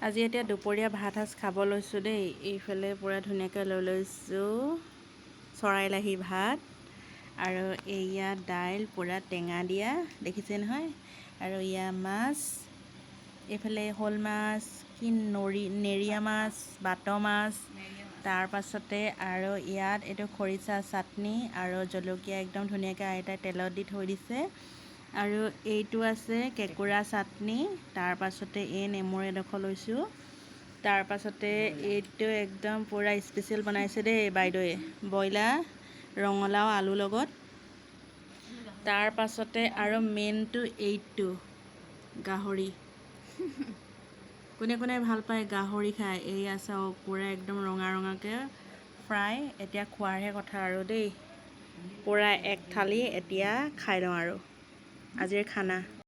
আজি এতিয়া দুপৰীয়া ভাত সাজ খাব লৈছোঁ দেই। এইফালে পূৰা ধুনীয়াকৈ লৈ লৈছোঁ চৰাইলাহী ভাত আৰু এয়া দাইল পূৰা টেঙা দিয়া দেখিছে নহয়, আৰু এয়া মাছ, এইফালে শ'ল মাছ, কি নেৰিয়া মাছ, বাত মাছ, তাৰ পাছতে আৰু ইয়াত এইটো খৰিচা চাটনি আৰু জলকীয়া একদম ধুনীয়াকৈ আইতাই তেলত দি থৈ দিছে, আৰু এইটো আছে কেঁকুৰা চাটনি, তাৰ পাছতে এই নেমুৰ এডোখৰ লৈছোঁ, তাৰ পাছতে এইটো একদম পূৰা স্পেচিয়েল বনাইছে দেই বাইদেৱে, ব্ৰইলাৰ ৰঙালাও আলুৰ লগত, তাৰ পাছতে আৰু মেইনটো এইটো গাহৰি। কোনে কোনে ভাল পায় গাহৰি খাই, এয়া চাওক পূৰা একদম ৰঙা ৰঙাকৈ ফ্ৰাই। এতিয়া খোৱাৰহে কথা আৰু দেই, পূৰা এক থালি এতিয়া খাই লওঁ আৰু আজিৰ খানা।